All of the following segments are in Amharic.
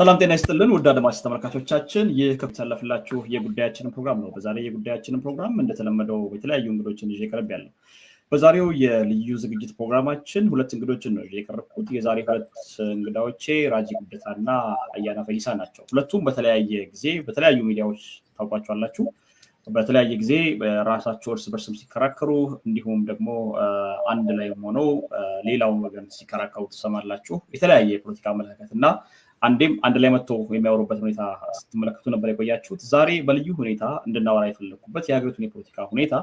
ሰላም ጤና ይስጥልን ውድ አድማጭ ተመልካቾቻችን ይህ ከተላለፈላችሁ የጉዳያችንን ፕሮግራም ነው። በዛሬ የጉዳያችንን ፕሮግራም እንደተለመደው የተለያዩ እንግዶችን ይዤ ቀርቤያለሁ። በዛሬው የልዩ ዝግጅት ፕሮግራማችን ሁለት እንግዶችን ነው የቀረብኩት። የዛሬ ሁለት እንግዳዎቼ ራጂ ጉደታና አያና ፈይሳ ናቸው። ሁለቱም በተለያየ ጊዜ በተለያዩ ሚዲያዎች ታውቋቸዋላችሁ። በተለያየ ጊዜ ራሳቸው እርስ በርስም ሲከራከሩ እንዲሁም ደግሞ አንድ ላይ ሆነው ሌላውን ወገን ሲከራከሩ ትሰማላችሁ። የተለያየ የፖለቲካ አመለካከትና አንዴም አንድ ላይ መጥቶ የሚያወሩበት ሁኔታ ስትመለከቱ ነበር የቆያችሁት። ዛሬ በልዩ ሁኔታ እንድናወራ የፈለኩበት የሀገሪቱን የፖለቲካ ሁኔታ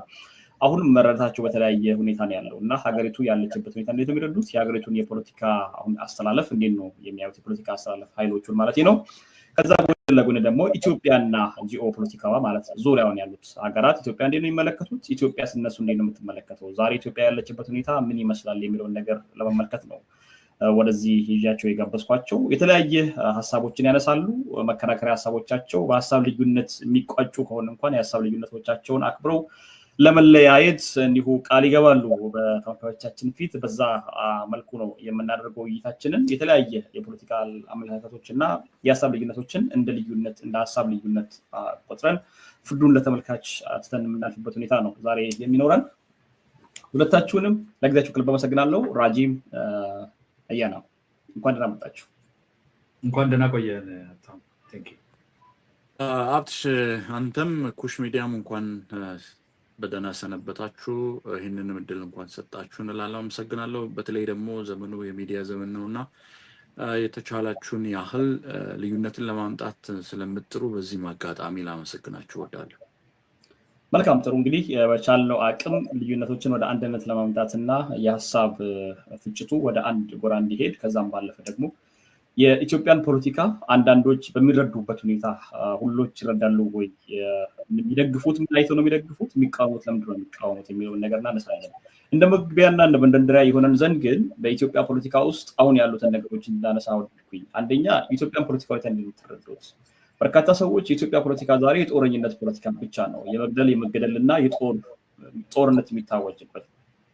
አሁንም መረዳታቸው በተለያየ ሁኔታ ነው ያለው እና ሀገሪቱ ያለችበት ሁኔታ እንዴት ነው የሚረዱት፣ የሀገሪቱን የፖለቲካ አሁን አስተላለፍ እንዴት ነው የሚያዩት፣ የፖለቲካ አስተላለፍ ኃይሎቹን ማለት ነው። ከዛ ጎን ለጎን ደግሞ ኢትዮጵያና ጂኦ ፖለቲካዋ ማለት ዙሪያውን ያሉት ሀገራት ኢትዮጵያ እንዴት ነው የሚመለከቱት፣ ኢትዮጵያ ስነሱ እንዴት ነው የምትመለከተው፣ ዛሬ ኢትዮጵያ ያለችበት ሁኔታ ምን ይመስላል የሚለውን ነገር ለመመልከት ነው ወደዚህ ይዣቸው የጋበዝኳቸው። የተለያየ ሀሳቦችን ያነሳሉ። መከራከሪያ ሀሳቦቻቸው በሀሳብ ልዩነት የሚቋጩ ከሆነ እንኳን የሀሳብ ልዩነቶቻቸውን አክብረው ለመለያየት እንዲሁ ቃል ይገባሉ በተመልካቾቻችን ፊት። በዛ መልኩ ነው የምናደርገው ውይይታችንን። የተለያየ የፖለቲካ አመለካከቶችና የሀሳብ ልዩነቶችን እንደ ልዩነት እንደ ሀሳብ ልዩነት ቆጥረን ፍርዱን ለተመልካች ትተን የምናልፍበት ሁኔታ ነው ዛሬ የሚኖረን። ሁለታችሁንም ለጊዜያችሁ ከልብ አመሰግናለሁ። ራጂም አያና እንኳን ደህና መጣችሁ። እንኳን ደህና ቆየን። ቴንክ ዩ አብትሽ፣ አንተም ኩሽ ሚዲያም እንኳን በደህና ሰነበታችሁ። ይህንን እድል እንኳን ሰጣችሁ እንላለን። አመሰግናለሁ። በተለይ ደግሞ ዘመኑ የሚዲያ ዘመን ነውና የተቻላችሁን ያህል ልዩነትን ለማምጣት ስለምትጥሩ በዚህ አጋጣሚ ላመሰግናችሁ እወዳለሁ። መልካም፣ ጥሩ። እንግዲህ በቻልነው አቅም ልዩነቶችን ወደ አንድነት ለማምጣትና የሀሳብ ፍጭቱ ወደ አንድ ጎራ እንዲሄድ ከዛም ባለፈ ደግሞ የኢትዮጵያን ፖለቲካ አንዳንዶች በሚረዱበት ሁኔታ ሁሎች ይረዳሉ ወይ፣ የሚደግፉት ምን አይተው ነው የሚደግፉት፣ የሚቃወሙት ለምንድን ነው የሚቃወሙት የሚለውን ነገር እናነሳለን። እንደ መግቢያና እንደ መንደርደሪያ የሆነን ዘንድ ግን በኢትዮጵያ ፖለቲካ ውስጥ አሁን ያሉትን ነገሮች እንዳነሳ ወደድኩኝ። አንደኛ የኢትዮጵያን ፖለቲካ ሁኔታ እንድትረዱት። በርካታ ሰዎች የኢትዮጵያ ፖለቲካ ዛሬ የጦረኝነት ፖለቲካ ብቻ ነው፣ የመግደል የመገደልና ጦርነት የሚታወጅበት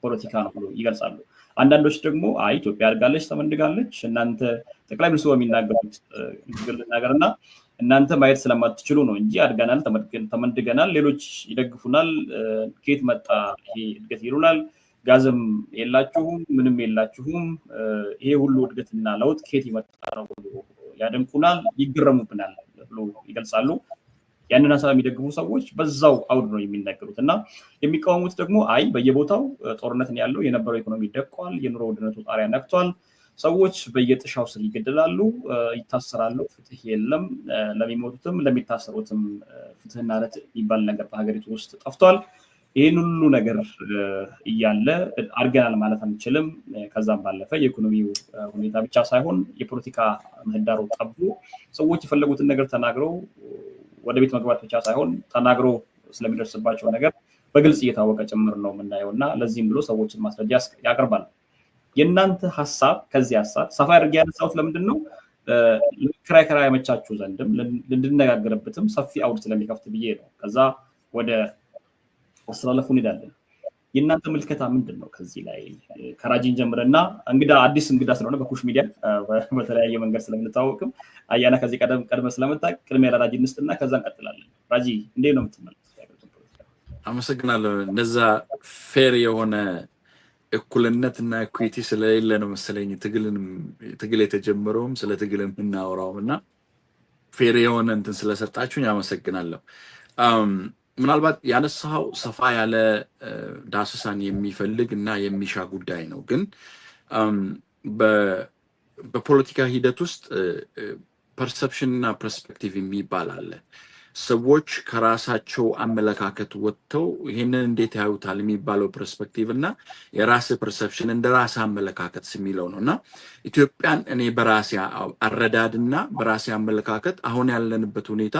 ፖለቲካ ነው ብሎ ይገልጻሉ። አንዳንዶች ደግሞ አይ ኢትዮጵያ አድጋለች፣ ተመንድጋለች፣ እናንተ ጠቅላይ ሚኒስትሩ በሚናገሩት ንግግር ልናገርና እናንተ ማየት ስለማትችሉ ነው እንጂ አድገናል፣ ተመንድገናል፣ ሌሎች ይደግፉናል፣ ከየት መጣ ይሄ እድገት ይሉናል፣ ጋዝም የላችሁም፣ ምንም የላችሁም፣ ይሄ ሁሉ እድገትና ለውጥ ከየት ይመጣ ነው ብሎ ያደንቁናል፣ ይገረሙብናል ብሎ ይገልጻሉ። ያንን ሀሳብ የሚደግፉ ሰዎች በዛው አውድ ነው የሚናገሩት እና የሚቃወሙት ደግሞ አይ በየቦታው ጦርነት ነው ያለው፣ የነበረው ኢኮኖሚ ደቋል፣ የኑሮ ውድነቱ ጣሪያ ነክቷል፣ ሰዎች በየጥሻው ስር ይገደላሉ፣ ይታሰራሉ፣ ፍትህ የለም፣ ለሚሞቱትም ለሚታሰሩትም ፍትህና ረት የሚባል ነገር በሀገሪቱ ውስጥ ጠፍቷል። ይህን ሁሉ ነገር እያለ አድገናል ማለት አንችልም። ከዛም ባለፈ የኢኮኖሚው ሁኔታ ብቻ ሳይሆን የፖለቲካ ምህዳሩ ጠቦ ሰዎች የፈለጉትን ነገር ተናግረው ወደ ቤት መግባት ብቻ ሳይሆን ተናግሮ ስለሚደርስባቸው ነገር በግልጽ እየታወቀ ጭምር ነው የምናየው እና ለዚህም ብሎ ሰዎችን ማስረጃ ያቀርባል። የእናንተ ሀሳብ ከዚህ ሀሳብ ሰፋ አድርጌ ያነሳሁት ለምንድን ነው ለመከራከሪያ ያመቻችሁ ዘንድም እንድነጋገርበትም ሰፊ አውድ ስለሚከፍት ብዬ ነው። ከዛ ወደ አስተላለፉ እንሄዳለን። የእናንተ ምልከታ ምንድን ነው? ከዚህ ላይ ከራጂን ጀምረና አዲስ እንግዳ ስለሆነ በኩሽ ሚዲያ በተለያየ መንገድ ስለምንታወቅም አያና ከዚህ ቀደም ስለምታውቅ ቅድሚያ ለራጂ እንስጥና ከዛ እንቀጥላለን። ራጂ እንዴት ነው የምትመለከተው? አመሰግናለሁ። እንደዛ ፌር የሆነ እኩልነትና ኢኩዊቲ ስለሌለ ነው መሰለኝ ትግል የተጀመረውም ስለ ትግል የምናወራውም እና ፌር የሆነ እንትን ስለሰጣችሁኝ አመሰግናለሁ። ምናልባት ያነሳው ሰፋ ያለ ዳሰሳን የሚፈልግ እና የሚሻ ጉዳይ ነው። ግን በፖለቲካ ሂደት ውስጥ ፐርሰፕሽን እና ፐርስፔክቲቭ የሚባል አለ። ሰዎች ከራሳቸው አመለካከት ወጥተው ይሄንን እንዴት ያዩታል የሚባለው ፐርስፔክቲቭ እና የራስ ፐርሰፕሽን እንደ ራስ አመለካከት የሚለው ነው እና ኢትዮጵያን እኔ በራሴ አረዳድና በራሴ አመለካከት አሁን ያለንበት ሁኔታ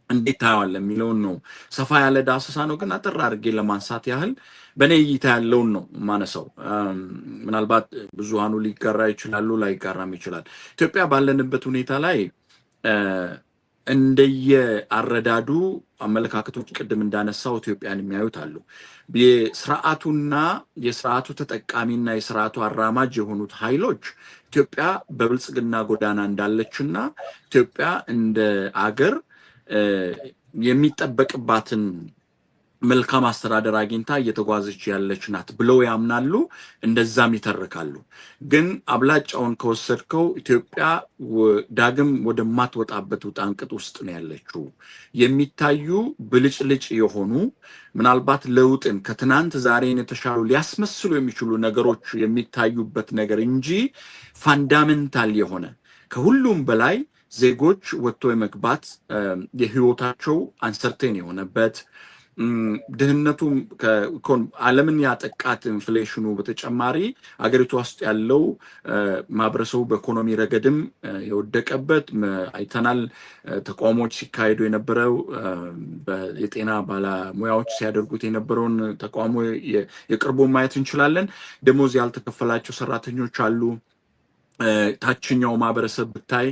እንዴት ታያዋለህ የሚለውን ነው። ሰፋ ያለ ዳሰሳ ነው፣ ግን አጠር አድርጌ ለማንሳት ያህል በእኔ እይታ ያለውን ነው ማነሳው። ምናልባት ብዙሃኑ ሊጋራ ይችላሉ፣ ላይጋራም ይችላል። ኢትዮጵያ ባለንበት ሁኔታ ላይ እንደየ አረዳዱ አመለካከቶች ቅድም እንዳነሳው ኢትዮጵያን የሚያዩት አሉ። የስርዓቱና የስርዓቱ ተጠቃሚና የስርዓቱ አራማጅ የሆኑት ኃይሎች ኢትዮጵያ በብልጽግና ጎዳና እንዳለችና ኢትዮጵያ እንደ አገር የሚጠበቅባትን መልካም አስተዳደር አግኝታ እየተጓዘች ያለች ናት ብለው ያምናሉ፣ እንደዛም ይተርካሉ። ግን አብላጫውን ከወሰድከው ኢትዮጵያ ዳግም ወደማትወጣበት ውጣንቅጥ ውስጥ ነው ያለችው። የሚታዩ ብልጭልጭ የሆኑ ምናልባት ለውጥን ከትናንት ዛሬን የተሻሉ ሊያስመስሉ የሚችሉ ነገሮች የሚታዩበት ነገር እንጂ ፋንዳሜንታል የሆነ ከሁሉም በላይ ዜጎች ወጥቶ የመግባት የህይወታቸው አንሰርቴን የሆነበት ድህነቱ ዓለምን ያጠቃት ኢንፍሌሽኑ በተጨማሪ አገሪቱ ውስጥ ያለው ማህበረሰቡ በኢኮኖሚ ረገድም የወደቀበት አይተናል። ተቋሞች ሲካሄዱ የነበረው የጤና ባለሙያዎች ሲያደርጉት የነበረውን ተቋሞ የቅርቡ ማየት እንችላለን። ደሞዝ ያልተከፈላቸው ሰራተኞች አሉ። ታችኛው ማህበረሰብ ብታይ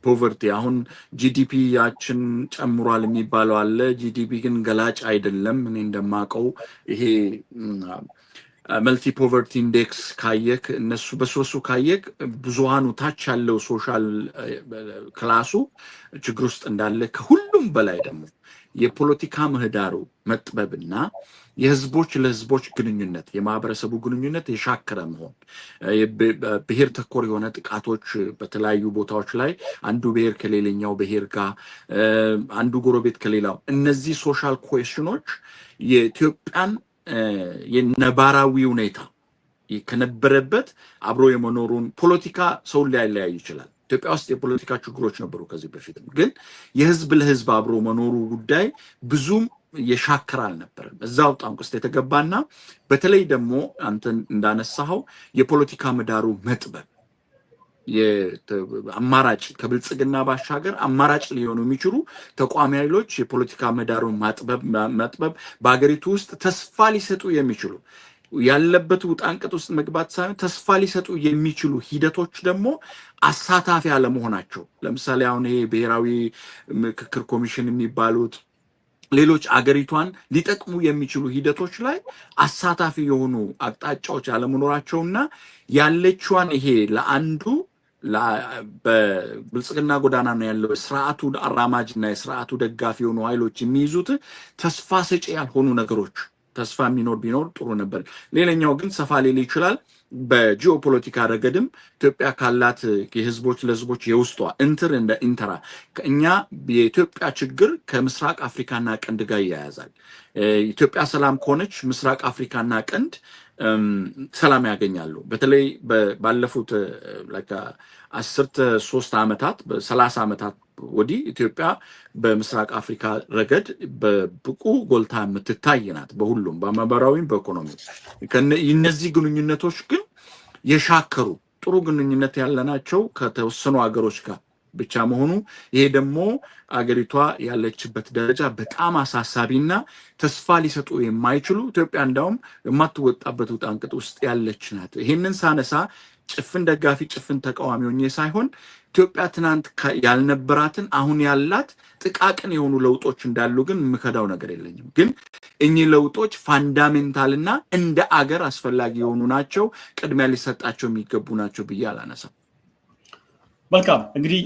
ፖቨርቲ አሁን ጂዲፒ ያችን ጨምሯል የሚባለው አለ። ጂዲፒ ግን ገላጭ አይደለም። እኔ እንደማቀው ይሄ መልቲ ፖቨርቲ ኢንዴክስ ካየክ እነሱ በሶሱ ካየክ ብዙሃኑ ታች ያለው ሶሻል ክላሱ ችግር ውስጥ እንዳለ፣ ከሁሉም በላይ ደግሞ የፖለቲካ ምህዳሩ መጥበብና የህዝቦች ለህዝቦች ግንኙነት የማህበረሰቡ ግንኙነት የሻከረ መሆን፣ ብሔር ተኮር የሆነ ጥቃቶች በተለያዩ ቦታዎች ላይ አንዱ ብሔር ከሌላኛው ብሔር ጋር፣ አንዱ ጎረቤት ከሌላው፣ እነዚህ ሶሻል ኩዌሽኖች የኢትዮጵያን የነባራዊ ሁኔታ ከነበረበት አብሮ የመኖሩን ፖለቲካ ሰውን ሊያለያይ ይችላል። ኢትዮጵያ ውስጥ የፖለቲካ ችግሮች ነበሩ ከዚህ በፊትም፣ ግን የህዝብ ለህዝብ አብሮ መኖሩ ጉዳይ ብዙም የሻከረ አልነበረም። እዛው ጣንቅ ውስጥ የተገባና በተለይ ደግሞ አንተ እንዳነሳኸው የፖለቲካ ምህዳሩ መጥበብ አማራጭ ከብልጽግና ባሻገር አማራጭ ሊሆኑ የሚችሉ ተቋሚ ኃይሎች የፖለቲካ ምህዳሩን መጥበብ በአገሪቱ ውስጥ ተስፋ ሊሰጡ የሚችሉ ያለበት ውጣንቅጥ ውስጥ መግባት ሳይሆን ተስፋ ሊሰጡ የሚችሉ ሂደቶች ደግሞ አሳታፊ አለመሆናቸው፣ ለምሳሌ አሁን ይሄ ብሔራዊ ምክክር ኮሚሽን የሚባሉት ሌሎች አገሪቷን ሊጠቅሙ የሚችሉ ሂደቶች ላይ አሳታፊ የሆኑ አቅጣጫዎች አለመኖራቸውና ያለችዋን ይሄ ለአንዱ በብልጽግና ጎዳና ነው ያለው ስርዓቱ አራማጅና የስርዓቱ ደጋፊ የሆኑ ኃይሎች የሚይዙት ተስፋ ሰጪ ያልሆኑ ነገሮች፣ ተስፋ የሚኖር ቢኖር ጥሩ ነበር። ሌላኛው ግን ሰፋ ሊል ይችላል። በጂኦፖለቲካ ረገድም ኢትዮጵያ ካላት የህዝቦች ለህዝቦች የውስጧ እንደ ኢንተራ እኛ የኢትዮጵያ ችግር ከምስራቅ አፍሪካና ቀንድ ጋር ይያያዛል። ኢትዮጵያ ሰላም ከሆነች ምስራቅ አፍሪካና ቀንድ ሰላም ያገኛሉ። በተለይ ባለፉት 13 ዓመታት በ30 ዓመታት ወዲህ ኢትዮጵያ በምስራቅ አፍሪካ ረገድ በብቁ ጎልታ የምትታይ ናት። በሁሉም በማህበራዊም በኢኮኖሚ እነዚህ ግንኙነቶች ግን የሻከሩ ጥሩ ግንኙነት ያለናቸው ከተወሰኑ ሀገሮች ጋር ብቻ መሆኑ፣ ይሄ ደግሞ አገሪቷ ያለችበት ደረጃ በጣም አሳሳቢና ተስፋ ሊሰጡ የማይችሉ ኢትዮጵያ እንዳውም የማትወጣበት ውጣንቅጥ ውስጥ ያለች ናት። ይሄንን ሳነሳ ጭፍን ደጋፊ ጭፍን ተቃዋሚ ሆኜ ሳይሆን ኢትዮጵያ ትናንት ያልነበራትን አሁን ያላት ጥቃቅን የሆኑ ለውጦች እንዳሉ ግን የምከዳው ነገር የለኝም። ግን እኚህ ለውጦች ፋንዳሜንታልና እንደ አገር አስፈላጊ የሆኑ ናቸው፣ ቅድሚያ ሊሰጣቸው የሚገቡ ናቸው ብዬ አላነሳም። መልካም እንግዲህ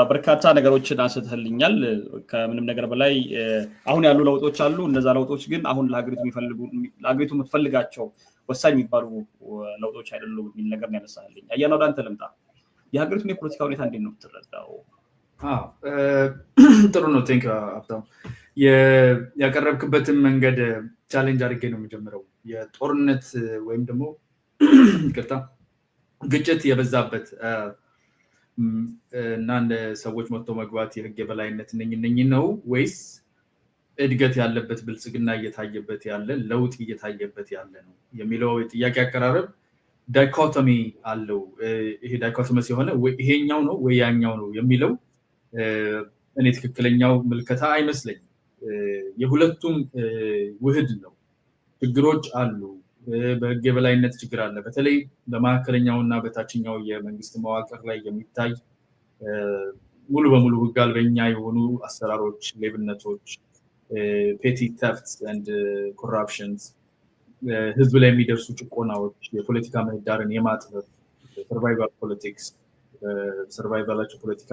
በርካታ ነገሮችን አንስተህልኛል። ከምንም ነገር በላይ አሁን ያሉ ለውጦች አሉ። እነዛ ለውጦች ግን አሁን ለሀገሪቱ የምትፈልጋቸው ወሳኝ የሚባሉ ለውጦች አይደሉም የሚል ነገር ነው ያነሳህልኝ። አያና ወደ አንተ ልምጣ። የሀገሪቱን የፖለቲካ ሁኔታ እንዴት ነው የምትረዳው? ጥሩ ነው። ቴንክ ሀብታሙ። ያቀረብክበትን መንገድ ቻሌንጅ አድርጌ ነው የምጀምረው። የጦርነት ወይም ደግሞ ይቅርታ ግጭት የበዛበት እና እንደ ሰዎች መጥቶ መግባት የህግ የበላይነት እነኝ ነው ወይስ እድገት ያለበት ብልጽግና እየታየበት ያለ ለውጥ እየታየበት ያለ ነው የሚለው የጥያቄ አቀራረብ ዳይኮቶሚ አለው። ይሄ ዳይኮቶመስ የሆነ ይሄኛው ነው ወይ ያኛው ነው የሚለው እኔ ትክክለኛው ምልከታ አይመስለኝም። የሁለቱም ውህድ ነው። ችግሮች አሉ። በህግ የበላይነት ችግር አለ። በተለይ በማዕከለኛው እና በታችኛው የመንግስት መዋቅር ላይ የሚታይ ሙሉ በሙሉ ህግ አልበኛ የሆኑ አሰራሮች፣ ሌብነቶች፣ ፔቲ ተፍትስ ኤንድ ኮራፕሽንስ፣ ህዝብ ላይ የሚደርሱ ጭቆናዎች፣ የፖለቲካ ምህዳርን የማጥበብ ሰርቫይቫል ፖለቲክስ፣ ሰርቫይቫላቸው ፖለቲካ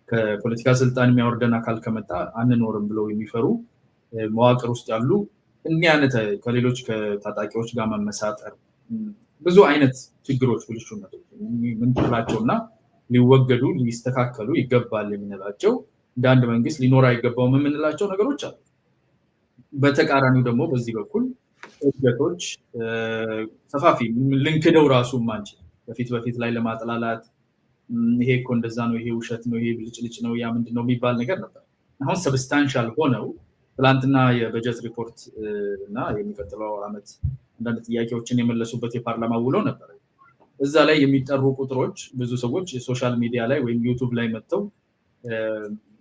ከፖለቲካ ስልጣን የሚያወርደን አካል ከመጣ አንኖርም ብለው የሚፈሩ መዋቅር ውስጥ ያሉ እኒህ አይነት ከሌሎች ከታጣቂዎች ጋር መመሳጠር ብዙ አይነት ችግሮች ብልሹነቶች ምንጥላቸውና ሊወገዱ ሊስተካከሉ ይገባል የምንላቸው እንደ አንድ መንግስት ሊኖር አይገባውም የምንላቸው ነገሮች አሉ። በተቃራኒው ደግሞ በዚህ በኩል እድገቶች ሰፋፊ ልንክደው ራሱ ማንችል በፊት ላይ ለማጥላላት ይሄ እኮ እንደዛ ነው፣ ይሄ ውሸት ነው፣ ይሄ ብልጭልጭ ነው፣ ያ ምንድነው የሚባል ነገር ነበር። አሁን ሰብስታንሻል ሆነው ትላንትና የበጀት ሪፖርት እና የሚቀጥለው ዓመት አንዳንድ ጥያቄዎችን የመለሱበት የፓርላማ ውሎ ነበር። እዛ ላይ የሚጠሩ ቁጥሮች ብዙ ሰዎች ሶሻል ሚዲያ ላይ ወይም ዩቱብ ላይ መጥተው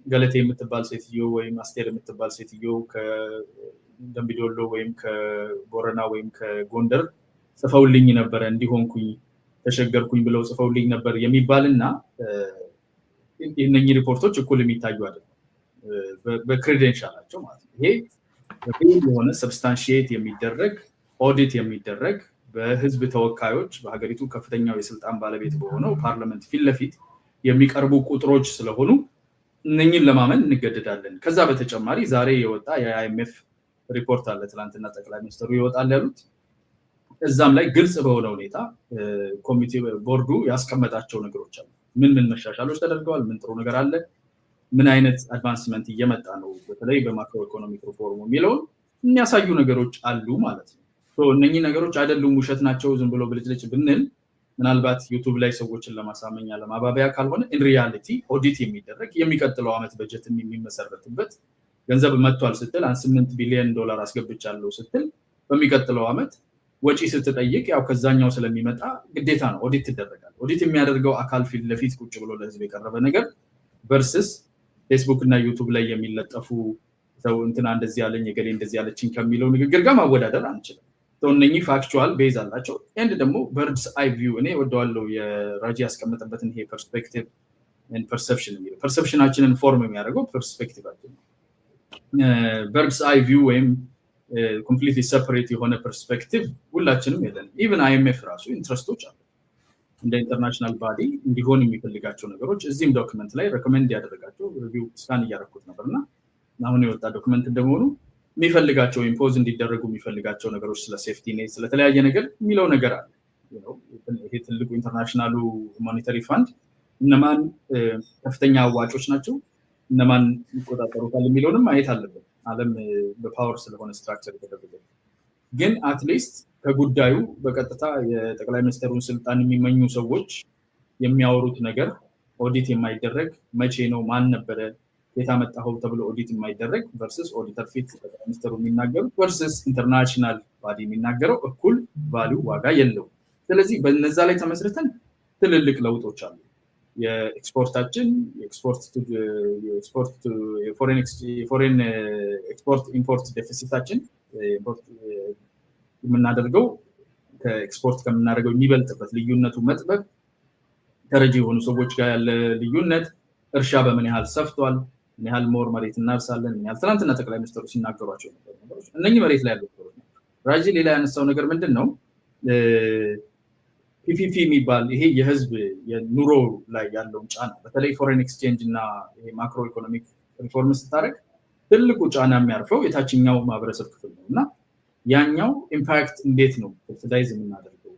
ገለቴ የምትባል ሴትዮ ወይም አስቴር የምትባል ሴትዮ ከደምቢዶሎ ወይም ከቦረና ወይም ከጎንደር ጽፈውልኝ ነበረ እንዲሆንኩኝ ተሸገርኩኝ ብለው ጽፈውልኝ ነበር የሚባልና እነኚህ ሪፖርቶች እኩል የሚታዩ አይደለም በክሬዴንሻላቸው ማለት ነው። ይሄ የሆነ ሰብስታንሺየት የሚደረግ ኦዲት የሚደረግ በህዝብ ተወካዮች በሀገሪቱ ከፍተኛው የስልጣን ባለቤት በሆነው ፓርላመንት ፊት ለፊት የሚቀርቡ ቁጥሮች ስለሆኑ እነኚህን ለማመን እንገደዳለን። ከዛ በተጨማሪ ዛሬ የወጣ የአይኤምኤፍ ሪፖርት አለ። ትላንትና ጠቅላይ ሚኒስትሩ ይወጣል ያሉት እዛም ላይ ግልጽ በሆነ ሁኔታ ኮሚቴ ቦርዱ ያስቀመጣቸው ነገሮች አሉ። ምን መሻሻሎች ተደርገዋል፣ ምን ጥሩ ነገር አለ፣ ምን አይነት አድቫንስመንት እየመጣ ነው በተለይ በማክሮ ኢኮኖሚክ ሪፎርሙ የሚለውን የሚያሳዩ ነገሮች አሉ ማለት ነው። እነኚህ ነገሮች አይደሉም ውሸት ናቸው ዝም ብሎ ብልጭልጭ ብንል ምናልባት ዩቱብ ላይ ሰዎችን ለማሳመኛ ለማባቢያ ካልሆነ ኢን ሪያሊቲ ኦዲት የሚደረግ የሚቀጥለው ዓመት በጀት የሚመሰረትበት ገንዘብ መጥቷል ስትል 8 ቢሊዮን ዶላር አስገብቻለሁ ስትል በሚቀጥለው ዓመት ወጪ ስትጠይቅ ያው ከዛኛው ስለሚመጣ ግዴታ ነው ኦዲት ይደረጋል። ኦዲት የሚያደርገው አካል ፊት ለፊት ቁጭ ብሎ ለህዝብ የቀረበ ነገር ቨርስስ ፌስቡክ እና ዩቱብ ላይ የሚለጠፉ ሰው እንትና እንደዚህ ያለኝ የገሌ እንደዚህ ያለችኝ ከሚለው ንግግር ጋር ማወዳደር አንችልም። እነኚህ ፋክቹዋል ቤዝ አላቸው። ኤንድ ደግሞ በርድስ አይ ቪው እኔ ወደዋለው የራጂ ያስቀመጠበትን ይሄ ፐርስፔክቲቭ ኤንድ ፐርሰፕሽን የሚለው ፐርሰፕሽናችንን ፎርም የሚያደርገው ፐርስፔክቲቫችን ነው። በርድስ አይ ቪው ወይም ኮምፕሊትሊ ሰፐሬት የሆነ ፐርስፔክቲቭ ሁላችንም የለን። ኢቨን አይኤምኤፍ ራሱ ኢንትረስቶች አሉ እንደ ኢንተርናሽናል ባዲ እንዲሆን የሚፈልጋቸው ነገሮች እዚህም ዶክመንት ላይ ሬኮሜንድ ያደረጋቸው ሪቪው ስካን እያደረኩት ነበርና አሁን የወጣ ዶክመንት እንደሆኑ የሚፈልጋቸው ኢምፖዝ እንዲደረጉ የሚፈልጋቸው ነገሮች ስለ ሴፍቲ ኔት ስለተለያየ ነገር የሚለው ነገር አለ። ይሄ ትልቁ ኢንተርናሽናሉ ሞኔታሪ ፋንድ እነማን ከፍተኛ አዋጮች ናቸው፣ እነማን ይቆጣጠሩታል የሚለውንም ማየት አለበት። ዓለም በፓወር ስለሆነ ስትራክቸር የተደረገ ግን አትሊስት ከጉዳዩ በቀጥታ የጠቅላይ ሚኒስትሩን ስልጣን የሚመኙ ሰዎች የሚያወሩት ነገር ኦዲት የማይደረግ መቼ ነው ማን ነበረ የታመጣው ተብሎ ኦዲት የማይደረግ ቨርሰስ ኦዲተር ፊት ጠቅላይ ሚኒስትሩ የሚናገሩት ቨርሰስ ኢንተርናሽናል ባዲ የሚናገረው እኩል ቫልዩ ዋጋ የለው። ስለዚህ በነዛ ላይ ተመስርተን ትልልቅ ለውጦች አሉ። የኤክስፖርታችን የፎሬን ኤክስፖርት ኢምፖርት ዴፊሲታችን የምናደርገው ከኤክስፖርት ከምናደርገው የሚበልጥበት ልዩነቱ መጥበብ፣ ተረጂ የሆኑ ሰዎች ጋር ያለ ልዩነት፣ እርሻ በምን ያህል ሰፍቷል፣ ምን ያህል ሞር መሬት እናርሳለን፣ ምን ያህል ትናንትና ጠቅላይ ሚኒስትሩ ሲናገሯቸው ነበር ነገሮች እነኚህ መሬት ላይ ያሉ ነገሮች ናቸው። ራጂ ሌላ ያነሳው ነገር ምንድን ነው? ፒፒፒ የሚባል ይሄ የህዝብ የኑሮ ላይ ያለውን ጫና በተለይ ፎሬን ኤክስቼንጅ እና ማክሮ ኢኮኖሚክ ሪፎርም ስታደርግ ትልቁ ጫና የሚያርፈው የታችኛው ማህበረሰብ ክፍል ነው እና ያኛው ኢምፓክት እንዴት ነው ሰብሲዳይዝ የምናደርገው፣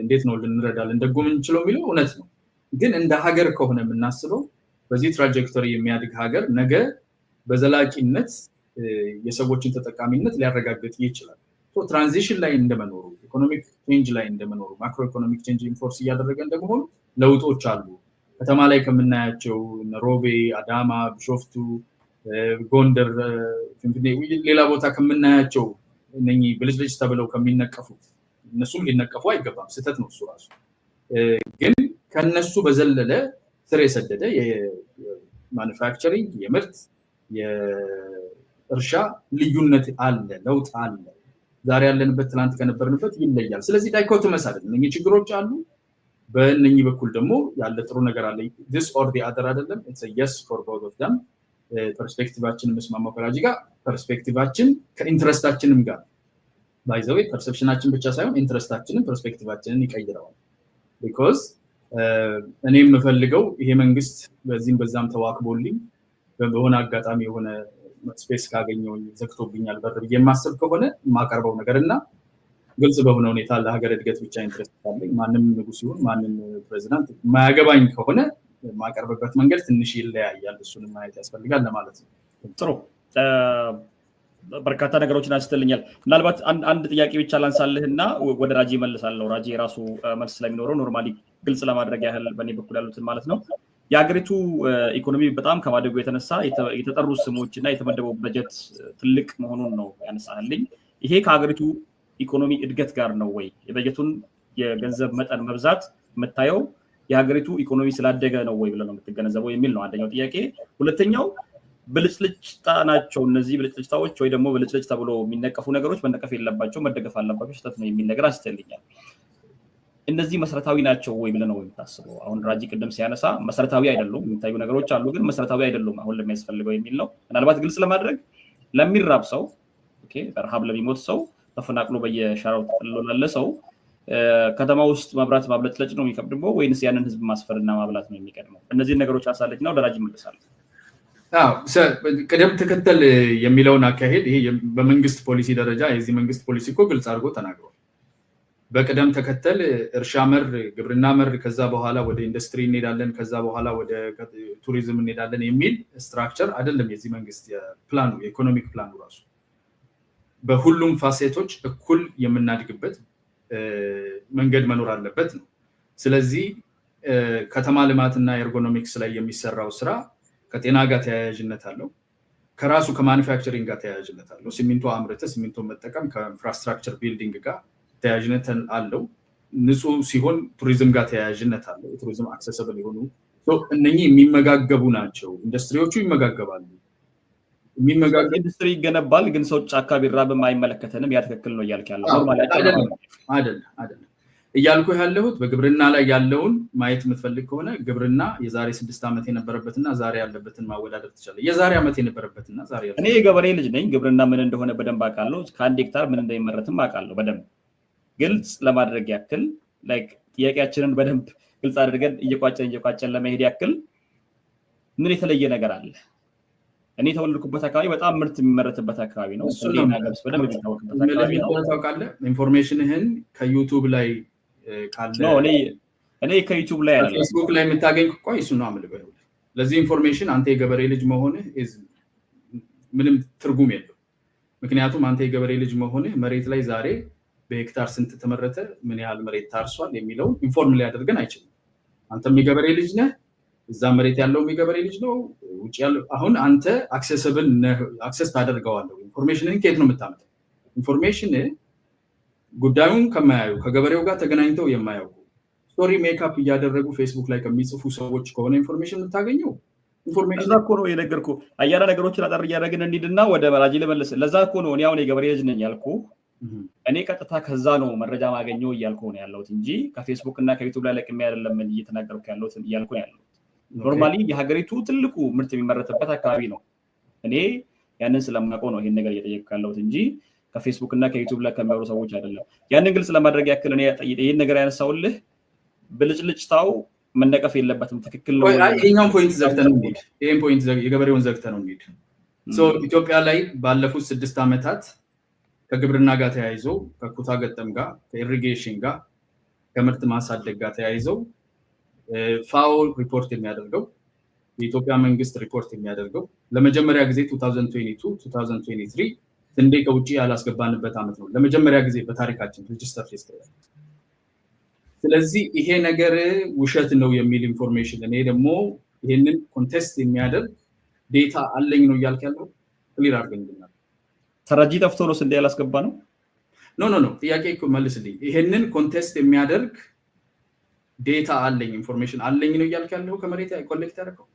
እንዴት ነው ልንረዳ ልንደጎም የምንችለው የሚለው እውነት ነው። ግን እንደ ሀገር ከሆነ የምናስበው በዚህ ትራጀክቶሪ የሚያድግ ሀገር ነገ በዘላቂነት የሰዎችን ተጠቃሚነት ሊያረጋግጥ ይችላል። ትራንዚሽን ላይ እንደመኖሩ፣ ኢኮኖሚክ ቼንጅ ላይ እንደመኖሩ፣ ማክሮ ኢኮኖሚክ ቼንጅ ኢንፎርስ እያደረገ እንደመሆኑ ለውጦች አሉ። ከተማ ላይ ከምናያቸው ሮቤ፣ አዳማ፣ ቢሾፍቱ፣ ጎንደር፣ ሌላ ቦታ ከምናያቸው እነኚህ ብልጭልጭ ተብለው ከሚነቀፉት እነሱም ሊነቀፉ አይገባም፣ ስህተት ነው እሱ ራሱ። ግን ከነሱ በዘለለ ስር የሰደደ የማኑፋክቸሪንግ የምርት የእርሻ ልዩነት አለ፣ ለውጥ አለ። ዛሬ ያለንበት ትናንት ከነበርንበት ይለያል። ስለዚህ ዳይኮቶመስ አይደለም። እነኚህ ችግሮች አሉ። በእነኚህ በኩል ደግሞ ያለ ጥሩ ነገር አለ። this or the other አይደለም it's a yes for both of them ፐርስፔክቲቫችን መስማማው ከራጂ ጋር ፐርስፔክቲቫችን ከኢንትረስታችንም ጋር by the way ፐርሰፕሽናችን ብቻ ሳይሆን ኢንትረስታችንን ፐርስፔክቲቫችንን ይቀይረዋል because እኔ የምፈልገው ይሄ መንግስት በዚህም በዛም ተዋክቦልኝ በሆነ አጋጣሚ የሆነ ስፔስ ካገኘው ዘግቶብኛል በር ብዬ የማስብ ከሆነ የማቀርበው ነገርና ግልጽ በሆነ ሁኔታ ለሀገር እድገት ብቻ ኢንትረስት አለኝ ማንም ንጉስ ይሁን ማንም ፕሬዚዳንት ማያገባኝ ከሆነ ማቀርብበት መንገድ ትንሽ ይለያያል እሱንም ማየት ያስፈልጋል ለማለት ነው። ጥሩ በርካታ ነገሮችን አንስተልኛል። ምናልባት አንድ ጥያቄ ብቻ ላንሳልህና ወደ ራጂ መልሳለሁ። ራጂ የራሱ መልስ ስለሚኖረው ኖርማሊ ግልጽ ለማድረግ ያህል በእኔ በኩል ያሉትን ማለት ነው። የሀገሪቱ ኢኮኖሚ በጣም ከማደጉ የተነሳ የተጠሩ ስሞች እና የተመደበው በጀት ትልቅ መሆኑን ነው ያነሳልኝ። ይሄ ከሀገሪቱ ኢኮኖሚ እድገት ጋር ነው ወይ? የበጀቱን የገንዘብ መጠን መብዛት የምታየው የሀገሪቱ ኢኮኖሚ ስላደገ ነው ወይ ብለህ ነው የምትገነዘበው የሚል ነው አንደኛው ጥያቄ። ሁለተኛው ብልጭልጭታ ናቸው እነዚህ ብልጭልጭታዎች ወይ ደግሞ ብልጭልጭ ተብሎ የሚነቀፉ ነገሮች መነቀፍ የለባቸው መደገፍ አለባቸው ስህተት ነው የሚል ነገር አንስተልኛል። እነዚህ መሰረታዊ ናቸው ወይ ብለህ ነው የምታስበው? አሁን ራጂ ቅድም ሲያነሳ መሰረታዊ አይደሉም የሚታዩ ነገሮች አሉ ግን መሰረታዊ አይደሉም አሁን ለሚያስፈልገው የሚል ነው። ምናልባት ግልጽ ለማድረግ ለሚራብ ሰው ኦኬ በረሃብ ለሚሞት ሰው ተፈናቅሎ በየሻራው ተጥሎ ላለ ሰው ከተማ ውስጥ መብራት ማብለጭለጭ ነው የሚከብደው ወይንስ ያንን ህዝብ ማስፈርና ማብላት ነው የሚቀድመው? እነዚህን ነገሮች አሳለች ነው ለራጂ መልሳለሁ። ቅደም ተከተል የሚለውን አካሄድ ይሄ በመንግስት ፖሊሲ ደረጃ የዚህ መንግስት ፖሊሲ እኮ ግልጽ አድርጎ ተናግሯል። በቅደም ተከተል እርሻ መር ግብርና መር ከዛ በኋላ ወደ ኢንዱስትሪ እንሄዳለን ከዛ በኋላ ወደ ቱሪዝም እንሄዳለን የሚል ስትራክቸር አይደለም የዚህ መንግስት ፕላኑ የኢኮኖሚክ ፕላኑ ራሱ በሁሉም ፋሴቶች እኩል የምናድግበት መንገድ መኖር አለበት ነው። ስለዚህ ከተማ ልማትና ኤርጎኖሚክስ ላይ የሚሰራው ስራ ከጤና ጋር ተያያዥነት አለው ከራሱ ከማኑፋክቸሪንግ ጋር ተያያዥነት አለው ሲሚንቶ አምርተ ሲሚንቶ መጠቀም ከኢንፍራስትራክቸር ቢልዲንግ ጋር ተያያዥነት አለው ንጹህ ሲሆን ቱሪዝም ጋር ተያያዥነት አለው ቱሪዝም አክሰሰብል ይሆኑ እነኚህ የሚመጋገቡ ናቸው ኢንዱስትሪዎቹ ይመጋገባሉ ኢንዱስትሪ ይገነባል ግን ሰው ጫካ ቢራብም አይመለከተንም ያ ትክክል ነው እያልክ ያለው ኖርማሊ አይደለም እያልኩ ያለሁት በግብርና ላይ ያለውን ማየት የምትፈልግ ከሆነ ግብርና የዛሬ 6 ዓመት የነበረበትና ዛሬ ያለበትን ማወዳደር ትችላለህ የዛሬ ዓመት የነበረበትና ዛሬ ያለው እኔ የገበሬ ልጅ ነኝ ግብርና ምን እንደሆነ በደንብ አውቃለሁ ከአንድ ሄክታር ምን እንደሚመረትም አውቃለሁ በደንብ ግልጽ ለማድረግ ያክል ላይክ ጥያቄያችንን በደንብ ግልጽ አድርገን እየቋጨን ለመሄድ ያክል ምን የተለየ ነገር አለ? እኔ ተወልድኩበት አካባቢ በጣም ምርት የሚመረትበት አካባቢ ነው ስለዚህ ገብስ በደንብ የሚታወቅበት አካባቢ ነው ታውቃለህ ኢንፎርሜሽንህን ከዩቲዩብ ላይ ካለ ነው እኔ ከዩቲዩብ ላይ አይደለም ፌስቡክ ላይ የምታገኝ ቆይ እሱ ነው አምልበው ለዚህ ኢንፎርሜሽን አንተ የገበሬ ልጅ መሆንህ ምንም ትርጉም የለው ምክንያቱም አንተ የገበሬ ልጅ መሆንህ መሬት ላይ ዛሬ በሄክታር ስንት ተመረተ ምን ያህል መሬት ታርሷል የሚለው ኢንፎርም ሊያደርገን አይችልም አንተም የገበሬ ልጅ ነህ እዛ መሬት ያለው የገበሬ ልጅ ነው ውጪ ያለው አሁን አንተ አክሰስ ታደርገዋለህ ኢንፎርሜሽንን ከየት ነው የምታመጣው ኢንፎርሜሽን ጉዳዩን ከማያዩ ከገበሬው ጋር ተገናኝተው የማያውቁ ስቶሪ ሜካፕ እያደረጉ ፌስቡክ ላይ ከሚጽፉ ሰዎች ከሆነ ኢንፎርሜሽን የምታገኘው ኢንፎርሜሽን ለዛ እኮ ነው የነገርኩህ አያራ ነገሮችን አጠር እያደረግን እንሂድና ወደ ራጂ ልመልስ ለዛ እኮ ነው እኔ አሁን የገበሬ ልጅ ነኝ ያልኩህ እኔ ቀጥታ ከዛ ነው መረጃ ማገኘው እያልኩ ነው ያለሁት እንጂ ከፌስቡክ እና ከዩቲዩብ ላይ ለቅሜ አይደለም እየተናገርኩ ያለሁት እያልኩ ነው ያለሁት ኖርማሊ የሀገሪቱ ትልቁ ምርት የሚመረትበት አካባቢ ነው እኔ ያንን ስለማውቀው ነው ይሄን ነገር እየጠየቅኩ ያለሁት እንጂ ከፌስቡክ እና ከዩቲዩብ ላይ ከሚያወሩ ሰዎች አይደለም ያንን ግልጽ ለማድረግ ያክል እኔ ይሄን ነገር ያነሳውልህ ብልጭልጭታው መነቀፍ የለበትም ትክክል ነው ይሄኛውን ፖይንት ዘግተን ነው እንዴ ይሄን ፖይንት የገበሬውን ዘግተን ነው እንዴ ኢትዮጵያ ላይ ባለፉት 6 ዓመታት ከግብርና ጋር ተያይዞ ከኩታ ገጠም ጋር ከኢሪጌሽን ጋር ከምርት ማሳደግ ጋር ተያይዞ ፋኦ ሪፖርት የሚያደርገው የኢትዮጵያ መንግስት ሪፖርት የሚያደርገው ለመጀመሪያ ጊዜ 2022-2023 ስንዴ ከውጪ ያላስገባንበት ዓመት ነው ለመጀመሪያ ጊዜ በታሪካችን ሬጂስተር ሂስትሪ ስለዚህ ይሄ ነገር ውሸት ነው የሚል ኢንፎርሜሽን እኔ ደግሞ ይሄንን ኮንቴስት የሚያደርግ ዴታ አለኝ ነው እያልክ ያለው ክሊር አድርገንልናል ተራጂ ጠፍቶ ነው ስንዴ ያላስገባ ነው ኖ ጥያቄ እኮ መልስልኝ ይሄንን ኮንቴስት የሚያደርግ ዴታ አለኝ ኢንፎርሜሽን አለኝ ነው እያልክ ያለው ከመሬት ኮሌክት ያደርገው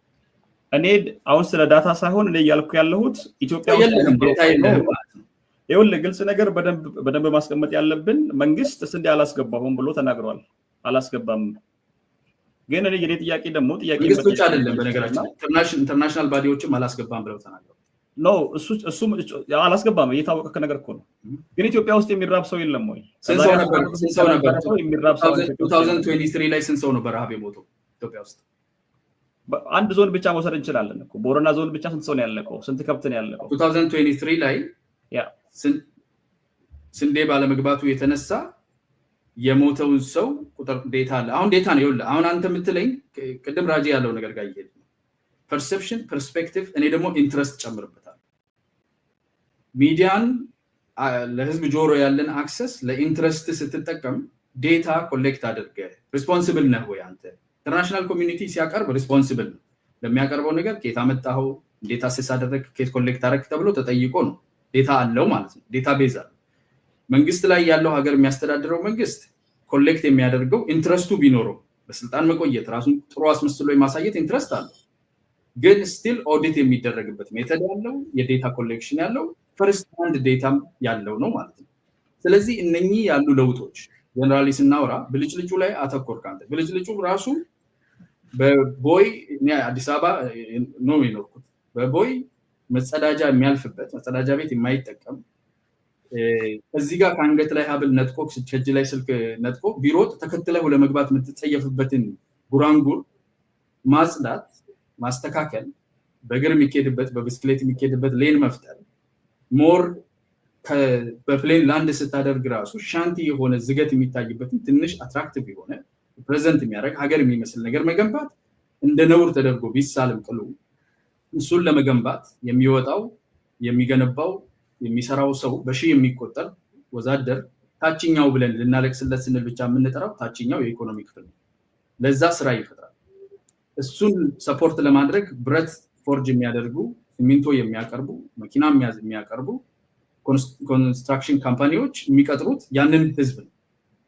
እኔ አሁን ስለ ዳታ ሳይሆን እኔ እያልኩ ያለሁት ኢትዮጵያ ውስጥ ዴታ የለም ይኸውልህ ግልጽ ነገር በደንብ ማስቀመጥ ያለብን መንግስት ስንዴ አላስገባሁም ብሎ ተናግሯል አላስገባም ግን እኔ የኔ ጥያቄ ደግሞ መንግስት ብቻ አይደለም በነገራችን ኢንተርናሽናል ባዲዎችም አላስገባም ብለው ተናገሩ። ኖ እሱ አላስገባም እየታወቀ ነገር እኮ ነው። ግን ኢትዮጵያ ውስጥ የሚራብ ሰው የለም ወይ? ስንት ሰው ነበር? 2023 ላይ ስንት ሰው ነው በረሃብ የሞተው ኢትዮጵያ ውስጥ? አንድ ዞን ብቻ መውሰድ እንችላለን እኮ ቦረና ዞን ብቻ ስንት ሰው ነው ያለቀው? ስንት ከብት ነው ያለቀው? 2023 ላይ ስንዴ ባለመግባቱ የተነሳ የሞተውን ሰው ቁጥር ዴታ አለ። አሁን ዴታ ነው ይኸውልህ። አሁን አንተ የምትለኝ ቅድም ራጂ ያለው ነገር ጋር ይሄድ ፐርሰፕሽን ፐርስፔክቲቭ፣ እኔ ደግሞ ኢንትረስት ጨምርበታል። ሚዲያን ለህዝብ ጆሮ ያለን አክሰስ ለኢንትረስት ስትጠቀም ዴታ ኮሌክት አድርገ ሪስፖንሲብል ነህ ወይ አንተ? ኢንተርናሽናል ኮሚኒቲ ሲያቀርብ ሪስፖንሲብል ነው ለሚያቀርበው ነገር። ኬት አመጣኸው፣ እንዴት አሴስ አደረግ፣ ኬት ኮሌክት አደረግ ተብሎ ተጠይቆ ነው። ዴታ አለው ማለት ነው። ዴታ ቤዝ አለ። መንግስት ላይ ያለው ሀገር የሚያስተዳድረው መንግስት ኮሌክት የሚያደርገው ኢንትረስቱ ቢኖረው በስልጣን መቆየት ራሱን ጥሩ አስመስሎ የማሳየት ኢንትረስት አለው። ግን ስቲል ኦዲት የሚደረግበት ሜተድ ያለው የዴታ ኮሌክሽን ያለው ፈርስት ሃንድ ዴታም ያለው ነው ማለት ነው። ስለዚህ እነኚህ ያሉ ለውጦች ጀነራሊ ስናወራ ብልጭልጩ ላይ አተኮርክ አንተ። ብልጭልጩ ራሱ በቦይ አዲስ አበባ ነው የሚኖርኩት። በቦይ መጸዳጃ የሚያልፍበት መጸዳጃ ቤት የማይጠቀም እዚህ ጋር ከአንገት ላይ ሀብል ነጥቆ ከእጅ ላይ ስልክ ነጥቆ ቢሮጥ ተከትለው ለመግባት የምትጸየፍበትን ጉራንጉር ማጽዳት፣ ማስተካከል፣ በእግር የሚኬድበት በብስክሌት የሚኬድበት ሌን መፍጠር፣ ሞር በፕሌን ላንድ ስታደርግ ራሱ ሻንቲ የሆነ ዝገት የሚታይበትን ትንሽ አትራክቲቭ የሆነ ፕሬዘንት የሚያደርግ ሀገር የሚመስል ነገር መገንባት እንደ ነውር ተደርጎ ቢሳልም ቅሉ እሱን ለመገንባት የሚወጣው የሚገነባው የሚሰራው ሰው በሺህ የሚቆጠር ወዛደር ታችኛው ብለን ልናለቅስለት ስንል ብቻ የምንጠራው ታችኛው የኢኮኖሚ ክፍል ነው። ለዛ ስራ ይፈጥራል። እሱን ሰፖርት ለማድረግ ብረት ፎርጅ የሚያደርጉ ሲሚንቶ የሚያቀርቡ መኪና የሚያቀርቡ ኮንስትራክሽን ካምፓኒዎች የሚቀጥሩት ያንን ህዝብ ነው።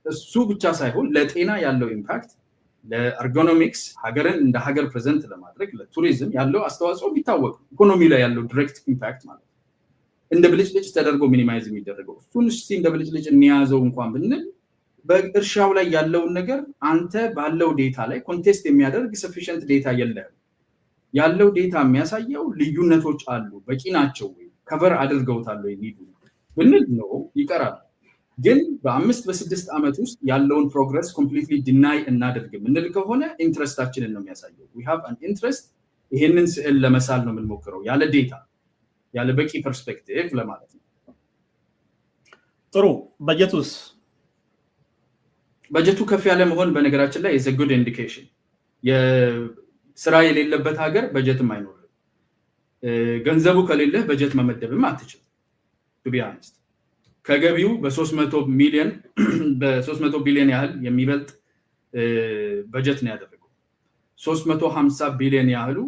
እሱ ብቻ ሳይሆን ለጤና ያለው ኢምፓክት፣ ለኤርጎኖሚክስ ሀገርን እንደ ሀገር ፕሬዘንት ለማድረግ ለቱሪዝም ያለው አስተዋጽኦ ቢታወቅ ኢኮኖሚ ላይ ያለው ዲሬክት ኢምፓክት ማለት ነው። እንደ ብልጭልጭ ተደርጎ ሚኒማይዝ የሚደረገው እሱን እስቲ እንደ ብልጭልጭ እንያዘው እንኳን ብንል በእርሻው ላይ ያለውን ነገር አንተ ባለው ዴታ ላይ ኮንቴስት የሚያደርግ ሰፊሽንት ዴታ የለም። ያለው ዴታ የሚያሳየው ልዩነቶች አሉ፣ በቂ ናቸው ወይ ከቨር አድርገውታል ወይ ሊዱ ብንል ነው ይቀራል። ግን በ5-6 ዓመት ውስጥ ያለውን ፕሮግረስ ኮምፕሊትሊ ዲናይ እናደርግ ምንል ከሆነ ኢንትረስታችንን ነው የሚያሳየው። we have an interest ይሄንን ስዕል ለመሳል ነው የምንሞክረው ያለ ዴታ ያለ በቂ ፐርስፔክቲቭ ለማለት ነው። ጥሩ። በጀቱስ? በጀቱ ከፍ ያለ መሆን በነገራችን ላይ is a good indication። የስራ የሌለበት ሀገር በጀትም አይኖርም። ገንዘቡ ከሌለ በጀት መመደብም አትችልም። to be honest ከገቢው በ300 ቢሊዮን ያህል የሚበልጥ በጀት ነው ያደረገው። 350 ቢሊዮን ያህሉ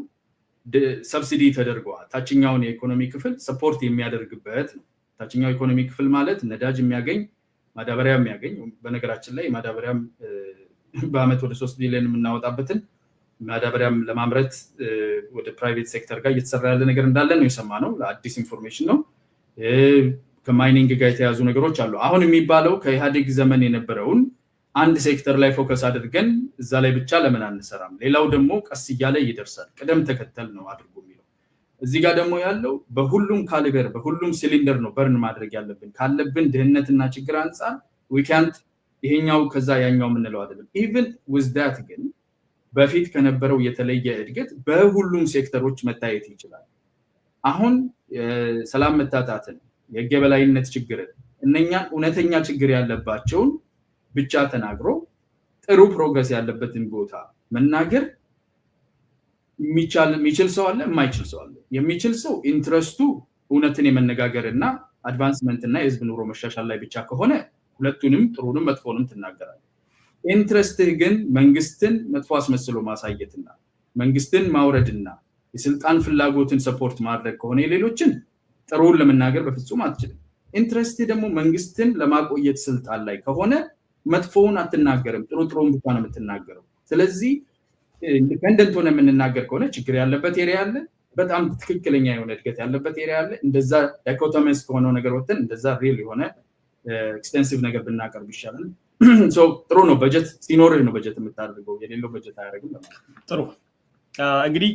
ሰብሲዲ ተደርገዋል። ታችኛውን የኢኮኖሚ ክፍል ሰፖርት የሚያደርግበት ነው። ታችኛው ኢኮኖሚ ክፍል ማለት ነዳጅ የሚያገኝ ማዳበሪያ የሚያገኝ፣ በነገራችን ላይ ማዳበሪያም በአመት ወደ 3 ቢሊዮን የምናወጣበትን ማዳበሪያም ለማምረት ወደ ፕራይቬት ሴክተር ጋር እየተሰራ ያለ ነገር እንዳለ ነው የሰማነው። ለአዲስ ኢንፎርሜሽን ነው። ከማይኒንግ ጋር የተያዙ ነገሮች አሉ። አሁን የሚባለው ከኢህአዴግ ዘመን የነበረውን አንድ ሴክተር ላይ ፎከስ አድርገን እዛ ላይ ብቻ ለምን አንሰራም፣ ሌላው ደግሞ ቀስ እያለ ይደርሳል፣ ቅደም ተከተል ነው አድርጎ የሚለው። እዚህ ጋር ደግሞ ያለው በሁሉም ካሊበር በሁሉም ሲሊንደር ነው በርን ማድረግ ያለብን። ካለብን ድህነትና ችግር አንጻር we can't ይሄኛው ከዛ ያኛው የምንለው አይደለም። ኢቭን with that ግን በፊት ከነበረው የተለየ እድገት በሁሉም ሴክተሮች መታየት ይችላል። አሁን ሰላም መታጣትን፣ የህግ የበላይነት ችግርን፣ እነኛን እውነተኛ ችግር ያለባቸውን ብቻ ተናግሮ ጥሩ ፕሮግረስ ያለበትን ቦታ መናገር የሚችል ሰው አለ፣ የማይችል ሰው አለ። የሚችል ሰው ኢንትረስቱ እውነትን የመነጋገርና አድቫንስመንትና የህዝብ ኑሮ መሻሻል ላይ ብቻ ከሆነ ሁለቱንም ጥሩንም መጥፎንም ትናገራለህ። ኢንትረስትህ ግን መንግስትን መጥፎ አስመስሎ ማሳየትና መንግስትን ማውረድና የስልጣን ፍላጎትን ሰፖርት ማድረግ ከሆነ የሌሎችን ጥሩን ለመናገር በፍጹም አትችልም። ኢንትረስትህ ደግሞ መንግስትን ለማቆየት ስልጣን ላይ ከሆነ መጥፎውን አትናገርም፣ ጥሩን ብቻ ነው የምትናገረው። ስለዚህ ኢንዲፔንደንት ሆነ የምንናገር ከሆነ ችግር ያለበት ኤሪያ አለ፣ በጣም ትክክለኛ የሆነ እድገት ያለበት ኤሪያ አለ። እንደዛ ዳይኮቶሚስ ከሆነው ነገር ወጥተን እንደዛ ሪል የሆነ ኤክስቴንሲቭ ነገር ብናቀርብ ይሻላል። ጥሩ ነው በጀት ሲኖርህ ነው በጀት የምታደርገው የሌለው በጀት አያደርግም ጥሩ እንግዲህ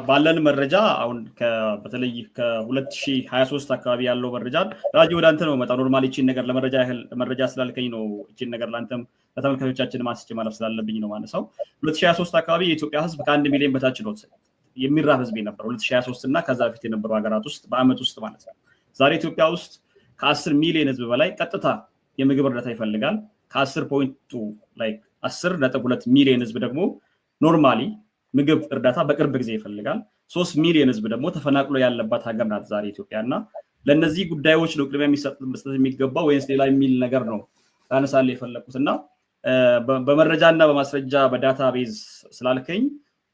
ባለን መረጃ አሁን በተለይ ከ2023 አካባቢ ያለው መረጃ ራጂ ወደ አንተ ነው መጣ ኖርማሊ እቺን ነገር ለመረጃ ስላልከኝ ነው እቺን ነገር ላንተም ለተመልካቾቻችን ማስጨ ማለፍ ስላለብኝ ነው ማለት ነው 2023 አካባቢ የኢትዮጵያ ህዝብ ከ1 ሚሊዮን በታች ነው የሚራብ ህዝብ ነበር 2023 እና ከዛ በፊት የነበሩ ሀገራት ውስጥ በአመት ውስጥ ማለት ነው ዛሬ ኢትዮጵያ ውስጥ ከ10 ሚሊዮን ህዝብ በላይ ቀጥታ የምግብ እርዳታ ይፈልጋል ከ10.2 ሚሊዮን ህዝብ ደግሞ ኖርማሊ ምግብ እርዳታ በቅርብ ጊዜ ይፈልጋል 3 ሚሊዮን ህዝብ ደግሞ ተፈናቅሎ ያለባት ሀገር ናት ዛሬ ኢትዮጵያና ለነዚህ ጉዳዮች ነው ቅድሚያ መስጠት የሚገባው ወይስ ሌላ የሚል ነገር ነው ታነሳለ የፈለኩትና በመረጃና በማስረጃ በዳታ ቤዝ ስላልከኝ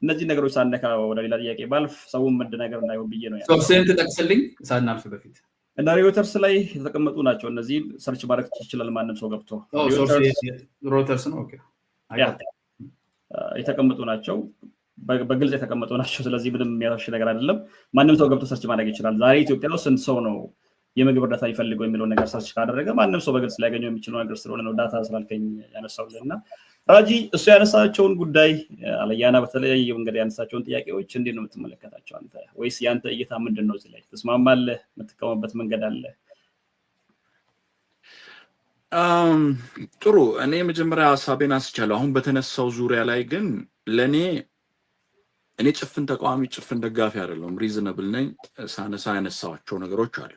እነዚህ ነገሮች ሳነካ ወደ ሌላ ጥያቄ ባልፍ ሰውም ምንድ ነገር እንዳይሆን ብዬ ነው ያለው ሶስት ተጠቅስልኝ ሳናልፍ በፊት እና ሮተርስ ላይ የተቀመጡ ናቸው እነዚህ ሰርች ማድረግ ይችላል ማንም ሰው ገብቶ ሮተርስ ነው ኦኬ የተቀመጡ ናቸው በግልጽ የተቀመጡ ናቸው ስለዚህ ምንም የሚያሻሽ ነገር አይደለም ማንም ሰው ገብቶ ሰርች ማድረግ ይችላል ዛሬ ኢትዮጵያ ውስጥ ስንት ሰው ነው የምግብ እርዳታ ይፈልገው የሚለው ነገር ሰርች ካደረገ ማንም ሰው በግልጽ ሊያገኘው የሚችለው ነገር ስለሆነ ነው ዳታ ስላልከኝ ያነሳውልና ራጂ እሱ ያነሳቸውን ጉዳይ አለያና በተለያየ መንገድ ያነሳቸውን ጥያቄዎች እንዴት ነው የምትመለከታቸው አንተ ወይስ ያንተ እይታ ምንድነው እዚህ ላይ ተስማማለህ የምትቀመጥበት መንገድ አለ ጥሩ እኔ መጀመሪያ ሐሳቤን አስቻለሁ አሁን በተነሳው ዙሪያ ላይ ግን ለኔ ጭፍን ተቃዋሚ ጭፍን ደጋፊ አይደለም ሪዝነብል ነኝ ሳነሳ ያነሳዋቸው ነገሮች አሉ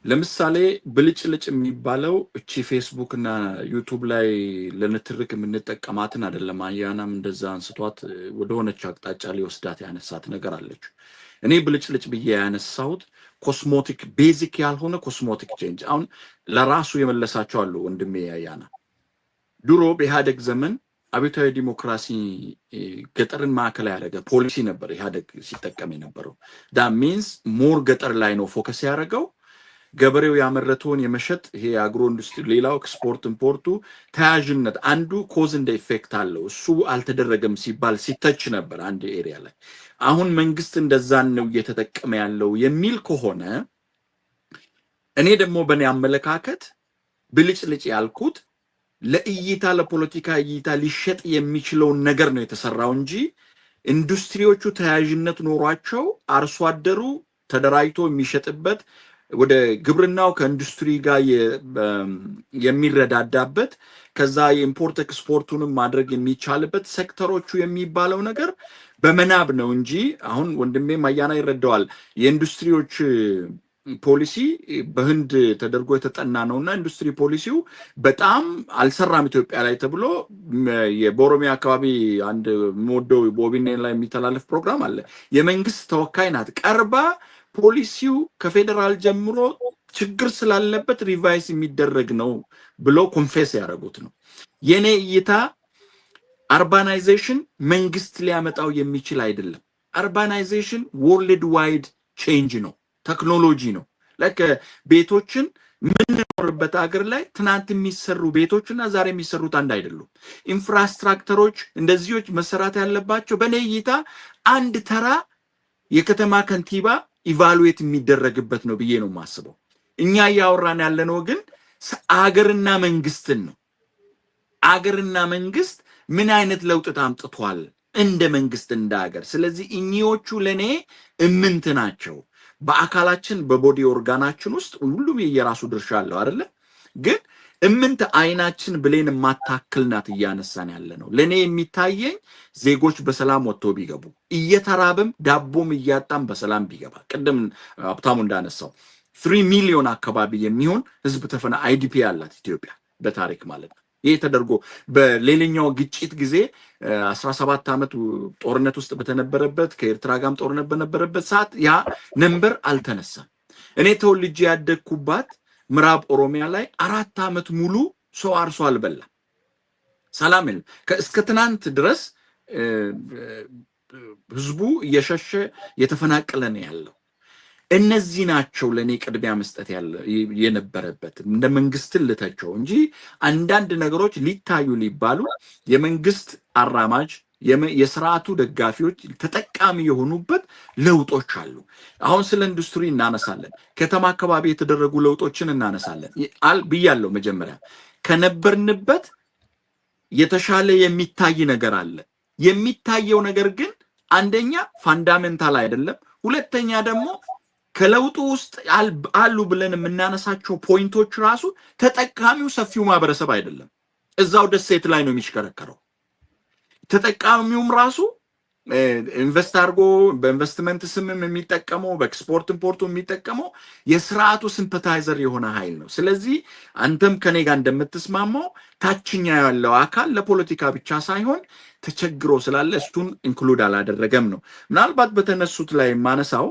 ለምሳሌ ብልጭልጭ የሚባለው እቺ ፌስቡክ እና ዩቲዩብ ላይ ለንትርክ የምንጠቀማትን አይደለም አያናም እንደዛ አንስቷት ወደ ሆነች አቅጣጫ ሊወስዳት ያነሳት ነገር አለች እኔ ብልጭልጭ ብዬ ያነሳሁት ኮስሞቲክ ቤዚክ ያልሆነ ኮስሞቲክ ቼንጅ አሁን ለራሱ የመለሳቸው አሉ ወንድሜ ያያና ድሮ በኢህአደግ ዘመን አብዮታዊ ዲሞክራሲ ገጠርን ማዕከል ያደረገ ፖሊሲ ነበር ኢህአደግ ሲጠቀም የነበረው that means ሞር ገጠር ላይ ነው ፎከስ ያደረገው ገበሬው ያመረተውን የመሸጥ ይሄ አግሮ ኢንዱስትሪ ሌላው ኤክስፖርት ኢምፖርቱ ተያያዥነት አንዱ ኮዝ እንደ ኢፌክት አለው እሱ አልተደረገም ሲባል ሲተች ነበር አንድ ኤሪያ ላይ አሁን መንግስት እንደዛን ነው እየተጠቀመ ያለው የሚል ከሆነ እኔ ደግሞ በእኔ አመለካከት ብልጭልጭ ያልኩት ለእይታ ለፖለቲካ እይታ ሊሸጥ የሚችለውን ነገር ነው የተሰራው እንጂ ኢንዱስትሪዎቹ ተያያዥነት ኖሯቸው አርሶ አደሩ ተደራጅቶ የሚሸጥበት ወደ ግብርናው ከኢንዱስትሪ ጋር የሚረዳዳበት ከዛ የኢምፖርት ኤክስፖርቱንም ማድረግ የሚቻልበት ሴክተሮቹ የሚባለው ነገር በመናብ ነው እንጂ አሁን ወንድሜ ማያና ይረዳዋል የኢንዱስትሪዎች ፖሊሲ በህንድ ተደርጎ የተጠና ነውና ኢንዱስትሪ ፖሊሲው በጣም አልሰራም ኢትዮጵያ ላይ ተብሎ የቦሮሚያ አካባቢ አንድ ሞዶ ቦቢኔ ላይ የሚተላለፍ ፕሮግራም አለ የመንግስት ተወካይ ናት ቀርባ ፖሊሲው ከፌደራል ጀምሮ ችግር ስላለበት ሪቫይስ የሚደረግ ነው ብሎ ኮንፌስ ያደረጉት ነው የኔ እይታ አርባናይዜሽን መንግስት ሊያመጣው የሚችል አይደለም አርባናይዜሽን ወርልድ ዋይድ ቼንጅ ነው ቴክኖሎጂ ነው ለከ ቤቶችን ምንኖርበት ሀገር ላይ ትናንት የሚሰሩ ቤቶችና ዛሬ የሚሰሩት አንድ አይደሉም ኢንፍራስትራክቸሮች እንደዚህዎች መሰራት ያለባቸው በኔ እይታ አንድ ተራ የከተማ ከንቲባ ኢቫሉዌት የሚደረግበት ነው ብዬ ነው ማስበው እኛ ያወራን ያለነው ግን አገርና መንግስትን ነው አገርና መንግስት ምን አይነት ለውጥ ታምጥቷል እንደ መንግስት እንደ ሀገር ስለዚህ እኚዎቹ ለኔ እምንት ናቸው በአካላችን በቦዲ ኦርጋናችን ውስጥ ሁሉም የየራሱ ድርሻ አለው አይደለ ግን እምንት አይናችን ብሌን ማታክልናት እያነሳን ያለነው ለኔ የሚታየኝ ዜጎች በሰላም ወጥቶ ቢገቡ እየተራበም ዳቦም እያጣም በሰላም ቢገባ ቀደም ሀብታሙ እንዳነሳው 3 ሚሊዮን አካባቢ የሚሆን ህዝብ ተፈና አይዲፒ ያላት ኢትዮጵያ በታሪክ ማለት ነው ይሄ ተደርጎ በሌላኛው ግጭት ጊዜ 17 አመት ጦርነት ውስጥ በተነበረበት ከኤርትራ ጋርም ጦርነት በነበረበት ሰዓት ያ ነምበር አልተነሳም እኔ ተወልጄ ያደግኩባት ምዕራብ ኦሮሚያ ላይ 4 አመት ሙሉ ሰው አርሶ አልበላ ሰላም እስከ ትናንት ድረስ ህዝቡ እየሸሸ የተፈናቀለ ነው ያለው እነዚህ ናቸው ለኔ ቅድሚያ መስጠት የነበረበት እንደ መንግስት ልተቸው እንጂ አንዳንድ ነገሮች ሊታዩ ሊባሉ የመንግስት አራማጅ የስርዓቱ ደጋፊዎች ተጠቃሚ የሆኑበት ለውጦች አሉ። አሁን ስለ ኢንዱስትሪ እናነሳለን፣ ከተማ አካባቢ የተደረጉ ለውጦችን እናነሳለን ብያለሁ። መጀመሪያ ከነበርንበት የተሻለ የሚታይ ነገር አለ። የሚታየው ነገር ግን አንደኛ ፋንዳሜንታል አይደለም፣ ሁለተኛ ደግሞ ከለውጡ ውስጥ አሉ ብለን የምናነሳቸው ፖይንቶች ራሱ ተጠቃሚው ሰፊው ማህበረሰብ አይደለም። እዛው ደሴት ላይ ነው የሚሽከረከረው። ተጠቃሚውም ራሱ ኢንቨስት አድርጎ በኢንቨስትመንት ስምም የሚጠቀመው በኤክስፖርት ኢምፖርቱ የሚጠቀመው የስርዓቱ ሲምፓታይዘር የሆነ ኃይል ነው። ስለዚህ አንተም ከኔ ጋር እንደምትስማማው ታችኛ ያለው አካል ለፖለቲካ ብቻ ሳይሆን ተቸግሮ ስላለ እሱን ኢንክሉድ አላደረገም ነው። ምናልባት በተነሱት ላይ ማነሳው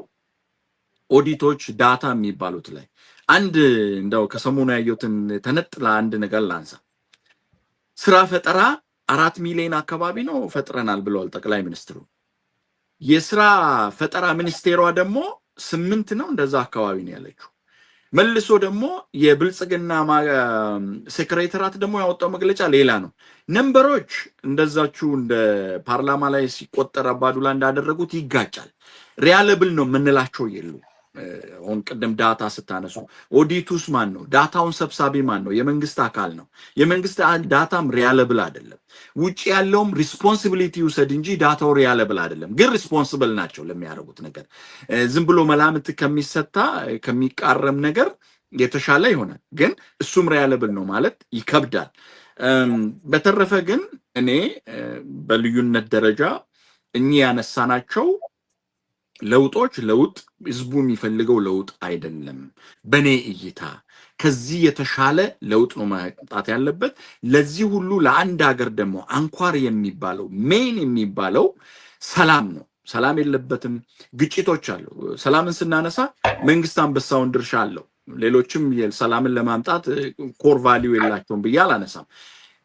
ኦዲቶች ዳታ የሚባሉት ላይ አንድ እንደው ከሰሞኑ ያየሁትን ተነጥላ አንድ ነገር ላንሳ። ስራ ፈጠራ 4 ሚሊዮን አካባቢ ነው ፈጥረናል ብለዋል ጠቅላይ ሚኒስትሩ። የስራ ፈጠራ ሚኒስቴሯ ደግሞ 8 ነው እንደዛ አካባቢ ነው ያለችው። መልሶ ደግሞ የብልጽግና ሴክሬታሪያት ደግሞ ያወጣው መግለጫ ሌላ ነው። ነምበሮች እንደዛችሁ እንደ ፓርላማ ላይ ሲቆጠር አባዱላ እንዳደረጉት ይጋጫል። ሪያለብል ነው የምንላቸው የሉ። አሁን ቀደም ዳታ ስታነሱ ኦዲቱስ ማን ነው? ዳታውን ሰብሳቢ ማን ነው? የመንግስት አካል ነው። የመንግስት ዳታም ሪያለብል አይደለም። ውጪ ያለውም ሪስፖንሲቢሊቲ ውሰድ እንጂ ዳታው ሪያለብል አይደለም። ግን ሪስፖንሲብል ናቸው ለሚያደርጉት ነገር። ዝም ብሎ መላምት ከሚሰጣ ከሚቃረም ነገር የተሻለ ይሆናል። ግን እሱም ሪያለብል ነው ማለት ይከብዳል። በተረፈ ግን እኔ በልዩነት ደረጃ እኚህ ያነሳናቸው ለውጦች ለውጥ ህዝቡ የሚፈልገው ለውጥ አይደለም። በኔ እይታ ከዚህ የተሻለ ለውጥ ነው ማምጣት ያለበት። ለዚህ ሁሉ ለአንድ ሀገር ደግሞ አንኳር የሚባለው ሜን የሚባለው ሰላም ነው። ሰላም የለበትም፣ ግጭቶች አሉ። ሰላምን ስናነሳ መንግስት አንበሳውን ድርሻ አለው። ሌሎችም ሰላምን ለማምጣት ኮር ቫልዩ የላቸውም ብዬ አላነሳም።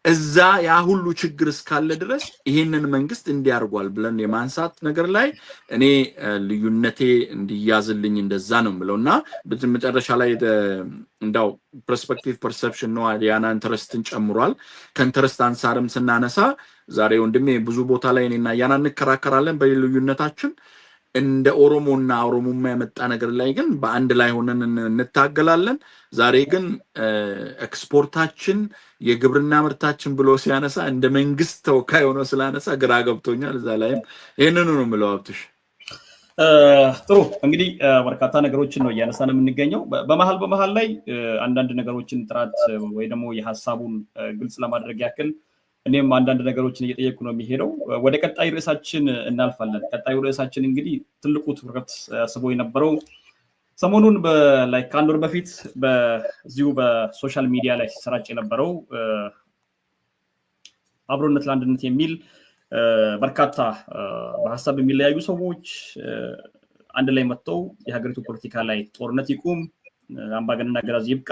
እዛ ያ ሁሉ ችግር እስካለ ድረስ ይሄንን መንግስት እንዲያርጓል ብለን የማንሳት ነገር ላይ እኔ ልዩነቴ እንዲያዝልኝ እንደዛ ነው የምለውና በመጨረሻ ላይ እንዳው ፐርስፔክቲቭ ፐርሰፕሽን ነው ያና ኢንተረስትን ጨምሯል። ከኢንተረስት አንሳርም ስናነሳ ዛሬ ወንድሜ ብዙ ቦታ ላይ እኔና ያና እንከራከራለን በልዩነታችን። እንደ ኦሮሞና ኦሮሞማ ያመጣ ነገር ላይ ግን በአንድ ላይ ሆነን እንታገላለን። ዛሬ ግን ኤክስፖርታችን የግብርና ምርታችን ብሎ ሲያነሳ እንደ መንግስት ተወካይ ሆኖ ስላነሳ ግራ ገብቶኛል። እዛ ላይም ይሄንን ነው የምለው። አብትሽ ጥሩ እንግዲህ በርካታ ነገሮችን ነው እያነሳን የምንገኘው። በመሃል ላይ አንዳንድ ነገሮችን ጥራት ወይ ደግሞ የሐሳቡን ግልጽ ለማድረግ ያክል እኔም አንዳንድ ነገሮችን እየጠየቁ ነው የሚሄደው። ወደ ቀጣይ ርዕሳችን እናልፋለን። ቀጣዩ ርዕሳችን እንግዲህ ትልቁ ትኩረት ስቦ የነበረው ሰሞኑን ከአንድ ወር በፊት በዚሁ በሶሻል ሚዲያ ላይ ሲሰራጭ የነበረው አብሮነት ለአንድነት የሚል በርካታ በሀሳብ የሚለያዩ ሰዎች አንድ ላይ መጥተው የሀገሪቱ ፖለቲካ ላይ ጦርነት ይቁም፣ አምባገነን አገዛዝ ይብቃ፣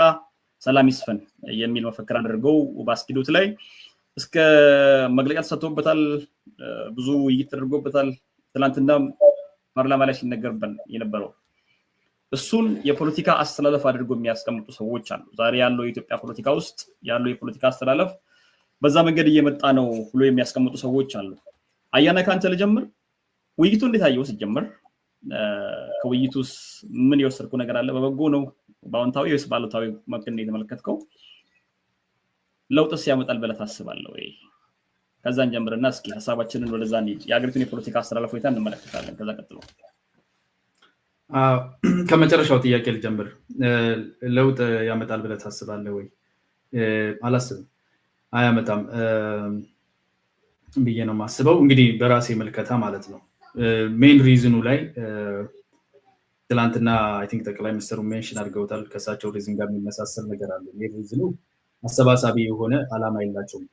ሰላም ይስፈን የሚል መፈክር አድርገው ባስኪዶት ላይ እስከ መግለጫ ተሰጥቶበታል። ብዙ ውይይት ተደርጎበታል። ትናንትና ፓርላማ ላይ ሲነገርበን የነበረው እሱን የፖለቲካ አስተላለፍ አድርጎ የሚያስቀምጡ ሰዎች አሉ። ዛሬ ያለው የኢትዮጵያ ፖለቲካ ውስጥ ያለው የፖለቲካ አስተላለፍ በዛ መንገድ እየመጣ ነው ብሎ የሚያስቀምጡ ሰዎች አሉ። አያና ካንተ ልጀምር። ውይይቱ እንዴት አየው? ሲጀምር ከውይይቱስ ምን የወሰድኩ ነገር አለ? በበጎ ነው በአዎንታዊ ወይስ ባሉታዊ መንገድ የተመለከትከው? ለውጥስ ያመጣል ብለህ ታስባለህ ወይ? ከዛን ጀምርና እስኪ ሐሳባችንን ወደዛ እንሂድ። የአገሪቱን የፖለቲካ አስተላለፍ ሁኔታ እንመለከታለን። ከዛ ቀጥሎ ከመጨረሻው ጥያቄ ልጀምር። ለውጥ ያመጣል ብለህ ታስባለህ ወይ? አላስብም፣ አያመጣም ብዬ ነው የማስበው። እንግዲህ በራሴ መልከታ ማለት ነው። ሜን ሪዝኑ ላይ ትላንትና አይ ቲንክ ጠቅላይ ሚኒስትሩ ሜንሽን አድርገውታል። ከእሳቸው ሪዝን ጋር የሚመሳሰል ነገር አለ። ሪዝኑ አሰባሳቢ የሆነ ዓላማ የላቸውም።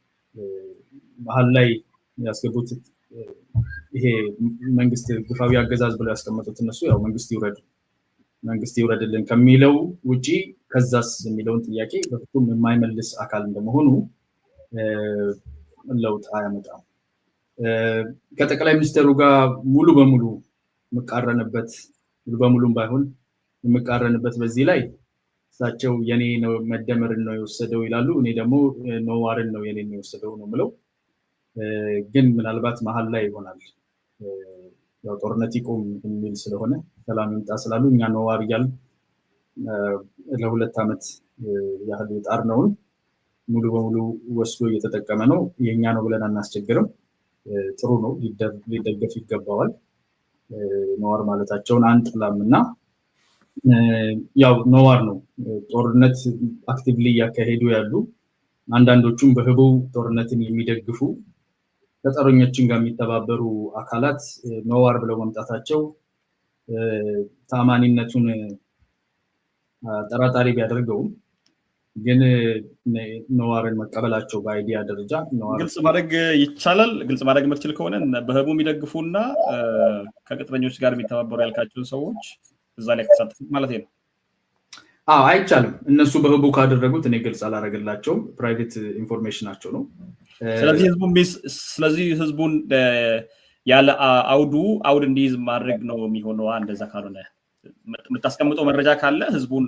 መሀል ላይ ያስገቡት ይሄ መንግስት ግፋዊ አገዛዝ ብለው ያስቀመጡት እነሱ ያው መንግስት ይውረድልን ከሚለው ውጪ ከዛስ የሚለውን ጥያቄ በፍጹም የማይመልስ አካል እንደመሆኑ ለውጥ አያመጣም። ከጠቅላይ ሚኒስትሩ ጋር ሙሉ በሙሉ የምቃረንበት ሙሉ በሙሉም ባይሆን የምቃረንበት በዚህ ላይ እሳቸው የኔ ነው መደመርን ነው የወሰደው ይላሉ። እኔ ደግሞ ነዋርን ነው የኔ ነው የወሰደው ነው ምለው። ግን ምናልባት መሀል ላይ ይሆናል ያው ጦርነት ይቆም የሚል ስለሆነ ሰላም ይምጣ ስላሉ እኛ ነዋር እያልን ለ2 ዓመት ያህል ጣርነውን ሙሉ በሙሉ ወስዶ እየተጠቀመ ነው። የኛ ነው ብለን አናስቸግርም። ጥሩ ነው፣ ሊደገፍ ይገባዋል። ነዋር ማለታቸውን አንጥላምና ያው ነዋር ነው ጦርነት አክቲቭሊ ያካሄዱ ያሉ አንዳንዶቹም በህቡ ጦርነትን የሚደግፉ ተጠሮኞችን ጋር የሚተባበሩ አካላት ነዋር ብለው መምጣታቸው ታማኒነቱን ጠራጣሪ ቢያደርገውም ግን ነዋርን መቀበላቸው በአይዲያ ደረጃ ግልጽ ማድረግ ይቻላል። ግልጽ ማድረግ የምትችል ከሆነ በህቡ የሚደግፉና ከቅጥረኞች ጋር የሚተባበሩ ያልካቸው ሰዎች እዛ ላይ ተሳተፉ ማለት ነው። አይቻልም። እነሱ በህቡ ካደረጉት እኔ ግልጽ አላረግላቸውም። ፕራይቬት ኢንፎርሜሽናቸው ነው። ስለዚህ ህዝቡን ያለ አውድ እንዲይዝ ማድረግ ነው የሚሆነው። እንደዛ ካልሆነ የምታስቀምጠው መረጃ ካለ ህዝቡን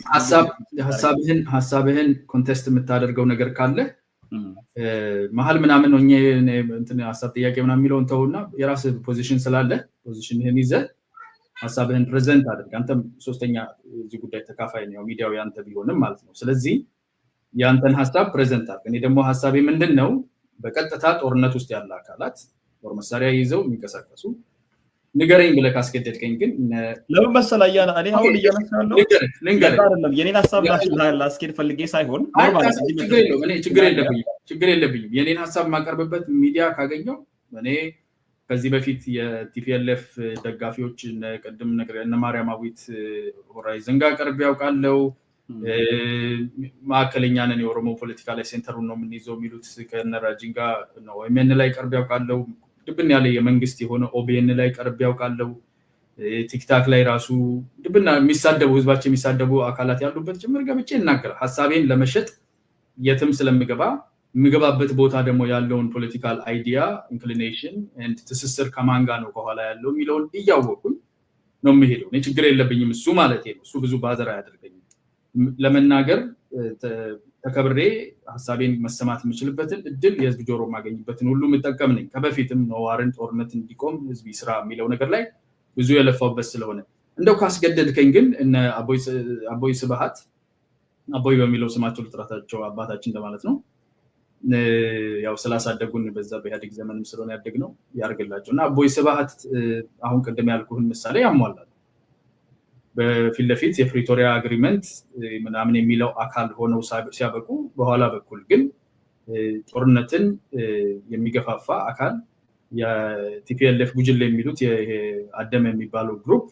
ሀሳብህን ኮንቴስት የምታደርገው ነገር ካለ መሀል ምናምን ሆኜ እንትን ሀሳብ ጥያቄ ምናምን የሚለውን ተውና የራስህ ፖዚሽን ስላለ ፖዚሽንህን ይዘህ ሀሳብህን ፕሬዘንት አድርግ። አንተም ሶስተኛ እዚህ ጉዳይ ተካፋይ ነው፣ ሚዲያው ያንተ ቢሆንም ማለት ነው። ስለዚህ ያንተን ሀሳብ ፕሬዘንት አድርግ። እኔ ደግሞ ሀሳቤ ምንድነው በቀጥታ ጦርነት ውስጥ ያለ አካላት ጦር መሳሪያ ይዘው የሚንቀሳቀሱ ንገረኝ ብለህ ካስገደድከኝ ግን ለምን መሰለህ እኔ አሁን እያነሳለሁ አይደለም የኔን ሀሳብ ላስኬድ ፈልጌ ሳይሆን ችግር የለብኝም። የኔን ሀሳብ ማቀርብበት ሚዲያ ካገኘው እኔ ከዚህ በፊት የቲፒኤልኤፍ ደጋፊዎች ቅድም ነገር እነ ማርያማዊት ሆራይዘን ጋር ቀርብ ያውቃለው። ማዕከለኛ ነን የኦሮሞ ፖለቲካ ላይ ሴንተሩን ነው የምንይዘው የሚሉት ከነራጂን ጋር ነው ኤምኤን ላይ ቀርብ ያውቃለው። ድብን ያለ የመንግስት የሆነ ኦቢኤን ላይ ቀርብ ያውቃለው። ቲክታክ ላይ ራሱ ድብና የሚሳደቡ ህዝባችን የሚሳደቡ አካላት ያሉበት ጭምር ገብቼ እናገራለሁ። ሀሳቤን ለመሸጥ የትም ስለምገባበት ቦታ ደግሞ ያለውን ፖለቲካል አይዲያ ኢንክሊኔሽን ኤንድ ትስስር ከማን ጋር ነው ከኋላ ያለው የሚለውን እያወቁኝ ነው የምሄደው። እኔ ችግር የለብኝም እሱ ማለት ነው። እሱ ብዙ ባዘር አያደርገኝም። ለመናገር ተከብሬ ሀሳቤን መሰማት የምችልበትን እድል የህዝብ ጆሮ ማገኝበትን ሁሉ የምጠቀም ነኝ። ከበፊትም ነዋርን ጦርነት እንዲቆም ህዝብ ይስራ የሚለው ነገር ላይ ብዙ የለፋውበት ስለሆነ እንደው ካስገደድከኝ ግን እነ አቦይ ስብሃት አቦይ በሚለው ስማቸው ልጥራታቸው አባታችን እንደማለት ነው ያው ስላሳደጉን በዛ በኢህአዴግ ዘመንም ስለሆነ ያደግነው ያርግላቸው እና አቦይ ስብሃት አሁን ቅድም ያልኩህን ምሳሌ ያሟላል። በፊት ለፊት የፕሪቶሪያ አግሪመንት ምናምን የሚለው አካል ሆነው ሲያበቁ በኋላ በኩል ግን ጦርነትን የሚገፋፋ አካል የቲፒኤልኤፍ ጉጅሌ የሚሉት አደም የሚባለው ግሩፕ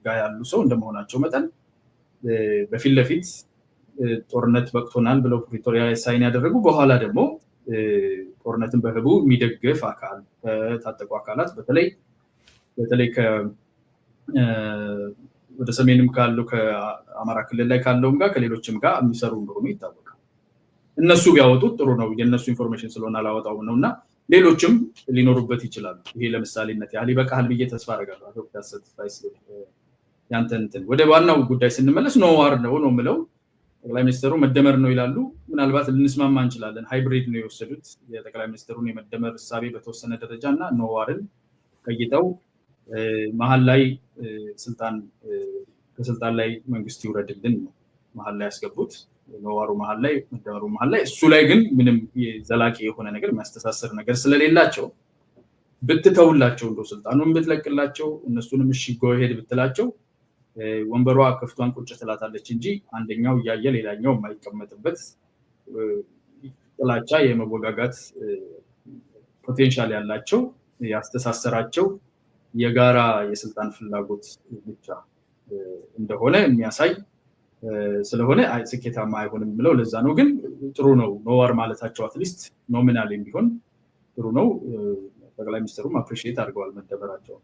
ጋር ያሉ ሰው እንደመሆናቸው መጠን በፊት ለፊት ጦርነት በቅቶናል ብለው ፕሪቶሪያ ሳይን ያደረጉ በኋላ ደግሞ ጦርነትን በህቡ የሚደግፍ አካል ታጠቁ አካላት በተለይ ወደ ሰሜንም ካለው ከአማራ ክልል ላይ ካለውም ጋር ከሌሎችም ጋር የሚሰሩ እንደሆኑ ይታወቃል። እነሱ ቢያወጡት ጥሩ ነው። የነሱ ኢንፎርሜሽን ስለሆነ አላወጣው ነውና ሌሎችም ሊኖሩበት ይችላሉ። ይሄ ለምሳሌነት ያህል ይበቃል ብዬ ተስፋ አደርጋለሁ። ዶክተር ሰትፋይስ ያንተን ወደ ዋናው ጉዳይ ስንመለስ ነዋር ነው የምለው። ጠቅላይ ሚኒስትሩ መደመር ነው ይላሉ። ምናልባት ልንስማማ እንችላለን። ሃይብሪድ ነው የወሰዱት የጠቅላይ ሚኒስትሩን የመደመር እሳቤ በተወሰነ ደረጃ እና ነዋርን ቀይጠው መሀል ላይ ከስልጣን ላይ መንግስት ይውረድልን ነው መሀል ላይ ያስገቡት። ነዋሩ መሀል ላይ መደመሩ መሀል ላይ እሱ ላይ ግን ምንም ዘላቂ የሆነ ነገር የሚያስተሳስር ነገር ስለሌላቸው ብትተውላቸው እንደው ስልጣኑን ብትለቅላቸው እነሱንም እሺ ጎ ሄድ ብትላቸው ወንበሯ ከፍቷን ቁጭ ትላታለች እንጂ አንደኛው እያየ ሌላኛው የማይቀመጥበት ጥላቻ የመወጋጋት ፖቴንሻል ያላቸው ያስተሳሰራቸው የጋራ የስልጣን ፍላጎት ብቻ እንደሆነ የሚያሳይ ስለሆነ ስኬታማ አይሆንም ብለው ለዛ ነው። ግን ጥሩ ነው ነዋር ማለታቸው አትሊስት ኖሚናል ቢሆን ጥሩ ነው። ጠቅላይ ሚኒስትሩም አፕሪሺየት አድርገዋል መደመራቸው።